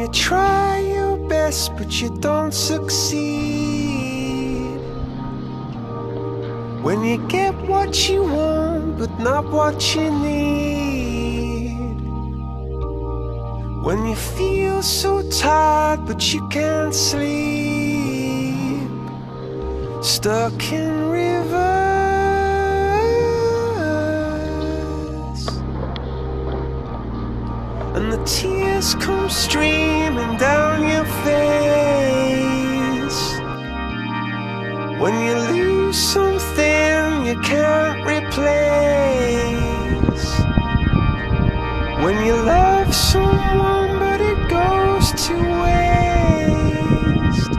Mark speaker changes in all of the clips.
Speaker 1: you try your best but you don't succeed, when you get what you want but not what you need, when you feel so tired but you can't sleep, stuck in rivers, and the tears come streaming down your face, when you lose something you can't replace, when you love someone but it goes to waste,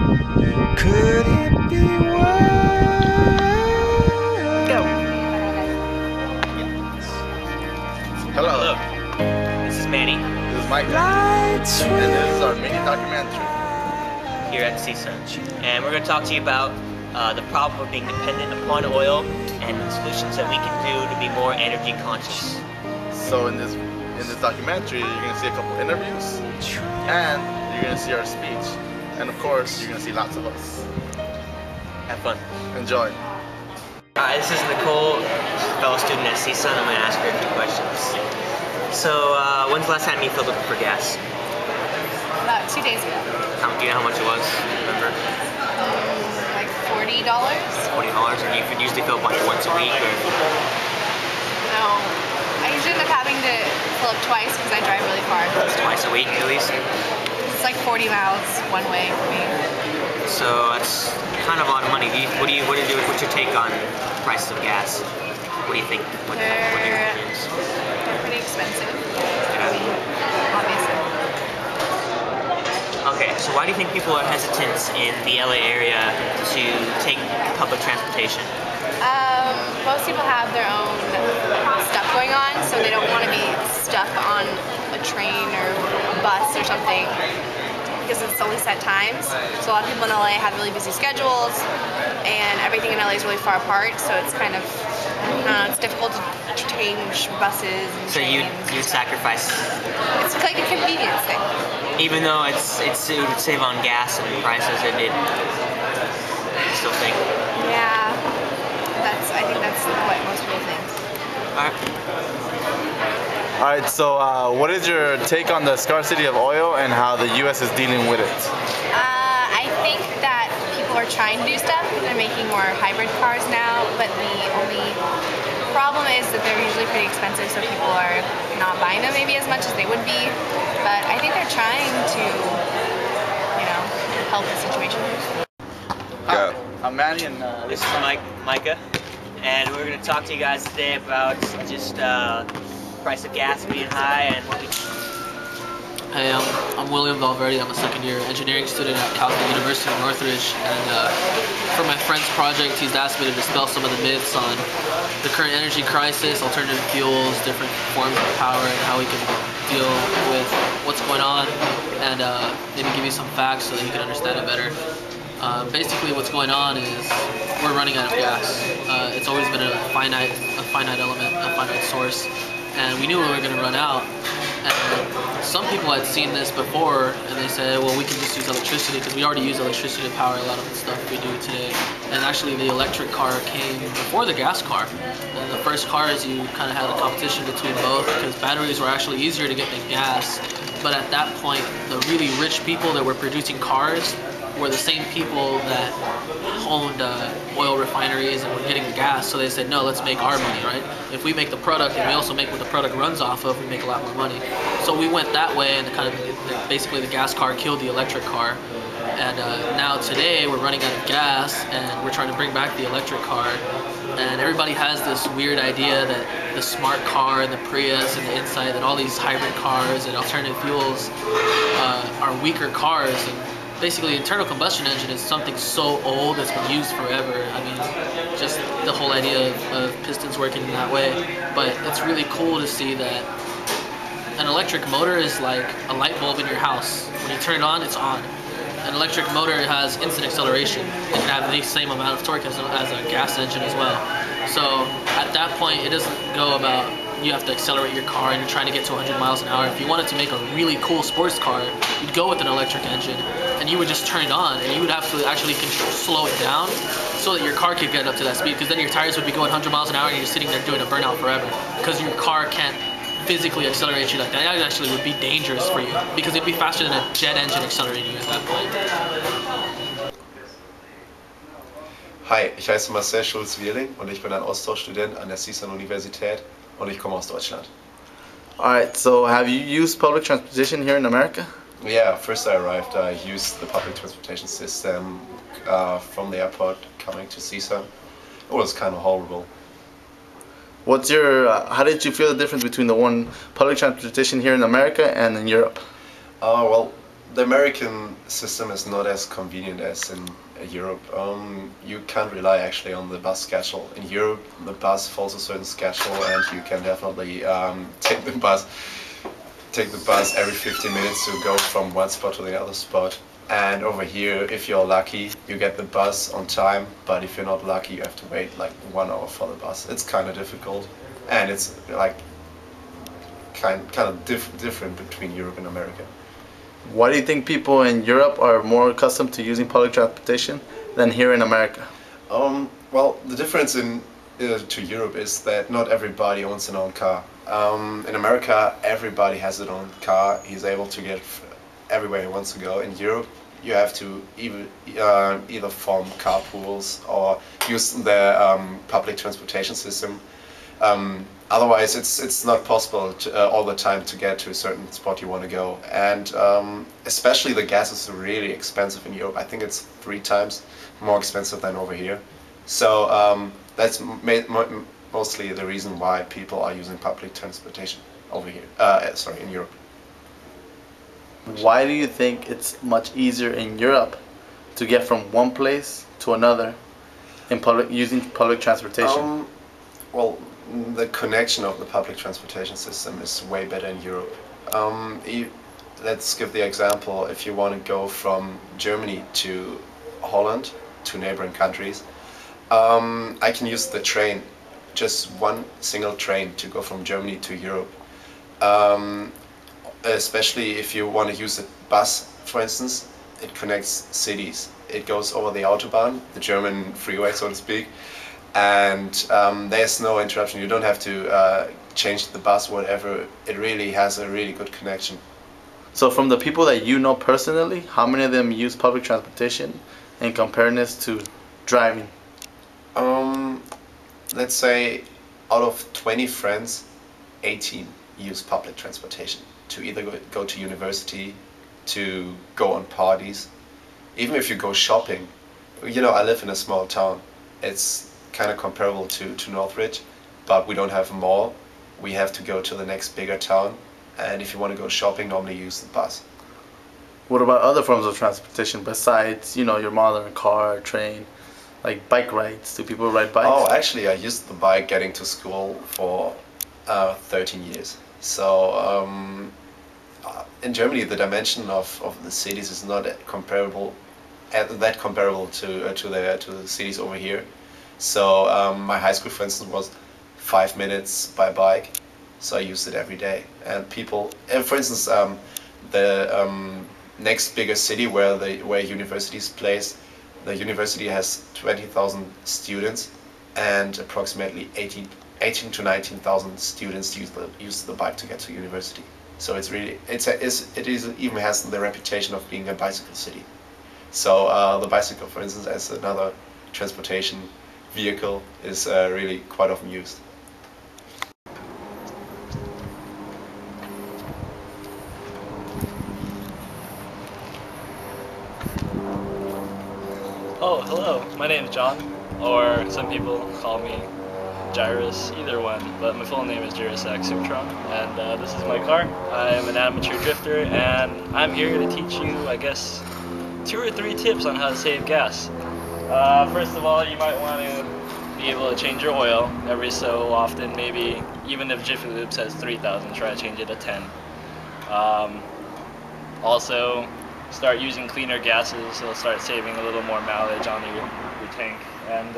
Speaker 1: could it be worse?
Speaker 2: Go.
Speaker 3: Hello.
Speaker 2: This is Manny
Speaker 3: This is Mike.
Speaker 1: Lights
Speaker 3: And this is our mini documentary.
Speaker 2: here at CSUN, and we're going to talk to you about the problem of being dependent upon oil and the solutions that we can do to be more energy conscious.
Speaker 3: So in this documentary, you're gonna see a couple interviews, and you're gonna see our speech, and of course, you're gonna see lots of us.
Speaker 2: Have fun.
Speaker 3: Enjoy.
Speaker 2: Alright, this is Nicole, fellow student at CSUN. I'm going to ask her a few questions. So, when's the last time you filled up for gas?
Speaker 4: About 2 days ago.
Speaker 2: Do you know how much it was? Remember?
Speaker 4: Like $40?
Speaker 2: $40, and you could usually fill up like once a week, or
Speaker 4: No. I usually end up having to fill up twice because I drive really far.
Speaker 2: twice a week at least.
Speaker 4: It's like 40 miles one way for me.
Speaker 2: So that's kind of a lot of money. What's your take on prices of gas? What do you think? What are your opinions?
Speaker 4: They're pretty expensive.
Speaker 2: Yeah.
Speaker 4: Obviously.
Speaker 2: Okay, so why do you think people are hesitant in the LA area to take public transportation?
Speaker 4: Most people have their own stuff going on, so they don't want to be stuck on a train or a bus or something because it's only set times. So a lot of people in LA have really busy schedules, and everything in LA is really far apart, so it's kind of, it's difficult to change buses and
Speaker 2: So you
Speaker 4: trains.
Speaker 2: sacrifice,
Speaker 4: It's like a convenience thing.
Speaker 2: even though it would save on gas and prices, it did. I still think.
Speaker 4: Yeah, I think that's what most people think.
Speaker 2: Alright.
Speaker 3: Alright, so what is your take on the scarcity of oil and how the U.S. is dealing with it?
Speaker 4: I think that people are trying to do stuff. They're making more hybrid cars now, but the only problem is that they're usually pretty expensive, so people are not buying them maybe as much as they would be. But I think they're trying to, help the situation.
Speaker 3: Hi, I'm Manny, and
Speaker 2: This is Micah, and we're going to talk to you guys today about just price of gas being high and what we...
Speaker 5: Hey, I'm William Valverde. I'm a second-year engineering student at Calgary University in Northridge, and for my friend's project, he's asked me to dispel some of the myths on the current energy crisis, alternative fuels, different forms of power, and how we can deal with what's going on, and maybe give you some facts so that you can understand it better. Basically, what's going on is we're running out of gas. It's always been a finite element, a finite source, and we knew we were going to run out. And some people had seen this before, and they said, well, we can just use electricity because we already use electricity to power a lot of the stuff we do today. And actually, the electric car came before the gas car. And the first cars, you kind of had a competition between both because batteries were actually easier to get than gas. But at that point, the really rich people that were producing cars were the same people that owned oil refineries and were getting the gas, so they said, no, let's make our money, right? If we make the product and we also make what the product runs off of, we make a lot more money. So we went that way, and basically the gas car killed the electric car. And now today we're running out of gas, and we're trying to bring back the electric car. And everybody has this weird idea that the smart car and the Prius and the Insight and all these hybrid cars and alternative fuels are weaker cars. And basically, the internal combustion engine is something so old that's been used forever. I mean, just the whole idea of pistons working in that way. But it's really cool to see that an electric motor is like a light bulb in your house. When you turn it on, it's on. An electric motor has instant acceleration. It can have the same amount of torque as a gas engine as well. So at that point, it doesn't go about you have to accelerate your car and you're trying to get to 100 miles an hour. If you wanted to make a really cool sports car, you'd go with an electric engine and you would just turn it on, and you would have to actually slow it down so that your car could get up to that speed, because then your tires would be going 100 miles an hour and you're sitting there doing a burnout forever because your car can't physically accelerate you like that. That actually would be dangerous for you because it'd be faster than a jet engine accelerating you at that point.
Speaker 6: Hi, ich heiße Marcel Schulz-Wierling und ich bin ein Austauschstudent an der CSUN-Universität und ich komme aus Deutschland.
Speaker 3: Alright, so have you used public transportation here in America?
Speaker 6: Yeah, first I arrived, I used the public transportation system from the airport coming to CSUN. It was kind of horrible.
Speaker 3: What's your, how did you feel the difference between the one public transportation here in America and in Europe?
Speaker 6: Well, the American system is not as convenient as in Europe. You can't rely actually on the bus schedule. In Europe, the bus follows a certain schedule, and you can definitely take the bus every 15 minutes to go from one spot to the other spot. And over here, if you're lucky, you get the bus on time, but if you're not lucky, you have to wait like 1 hour for the bus. It's kind of difficult, and it's like kind of different between Europe and America.
Speaker 3: Why do you think people in Europe are more accustomed to using public transportation than here in America?
Speaker 6: Well, the difference to Europe is that not everybody owns an own car. In America, everybody has their own car. He's able to get everywhere he wants to go. In Europe, you have to either form carpools or use the public transportation system. Otherwise, it's not possible all the time to get to a certain spot you want to go. And especially the gas is really expensive in Europe. I think it's 3 times more expensive than over here. So that's mostly the reason why people are using public transportation over here. In Europe.
Speaker 3: Why do you think it's much easier in Europe to get from one place to another in using public transportation?
Speaker 6: Well, the connection of the public transportation system is way better in Europe. Let's give the example, if you want to go from Germany to Holland, to neighboring countries, I can use the train, just one single train to go from Germany to Europe. Especially if you want to use a bus, for instance, it connects cities. It goes over the Autobahn, the German freeway, so to speak, and there's no interruption. You don't have to change the bus, whatever. It really has a really good connection.
Speaker 3: So from the people that you know personally, how many of them use public transportation in comparison to driving?
Speaker 6: Let's say out of 20 friends, 18 use public transportation to either go to university, to go on parties. Even if you go shopping, you know, I live in a small town. It's kind of comparable to Northridge, but we don't have a mall. We have to go to the next bigger town, and if you want to go shopping, normally you use the bus.
Speaker 3: What about other forms of transportation besides, you know, your modern car, train, like bike rides? Do people ride bikes?
Speaker 6: Oh, actually, I used the bike getting to school for 13 years. So in Germany, the dimension of the cities is not that comparable to the cities over here. So my high school, for instance, was 5 minutes by bike, so I used it every day. And people, for instance, the next biggest city where university is placed, the university has 20,000 students, and approximately 18 to 19,000 students use the bike to get to university. So it's really even has the reputation of being a bicycle city. So the bicycle, for instance, as another transportation vehicle, is really quite often used.
Speaker 7: Oh, hello. My name is John, or some people call me Gyrus, either one, but my full name is Gyrus Subtron, and this is my car. I'm an amateur drifter, and I'm here to teach you, I guess, 2 or 3 tips on how to save gas. First of all, you might want to be able to change your oil every so often, maybe even if Jiffy Lube says 3,000, try to change it to 10. Also, start using cleaner gases, so start saving a little more mileage on your tank, and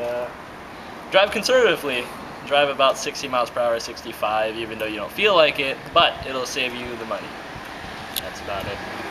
Speaker 7: drive conservatively. drive about 60 miles per hour, 65, even though you don't feel like it, but it'll save you the money. That's about it.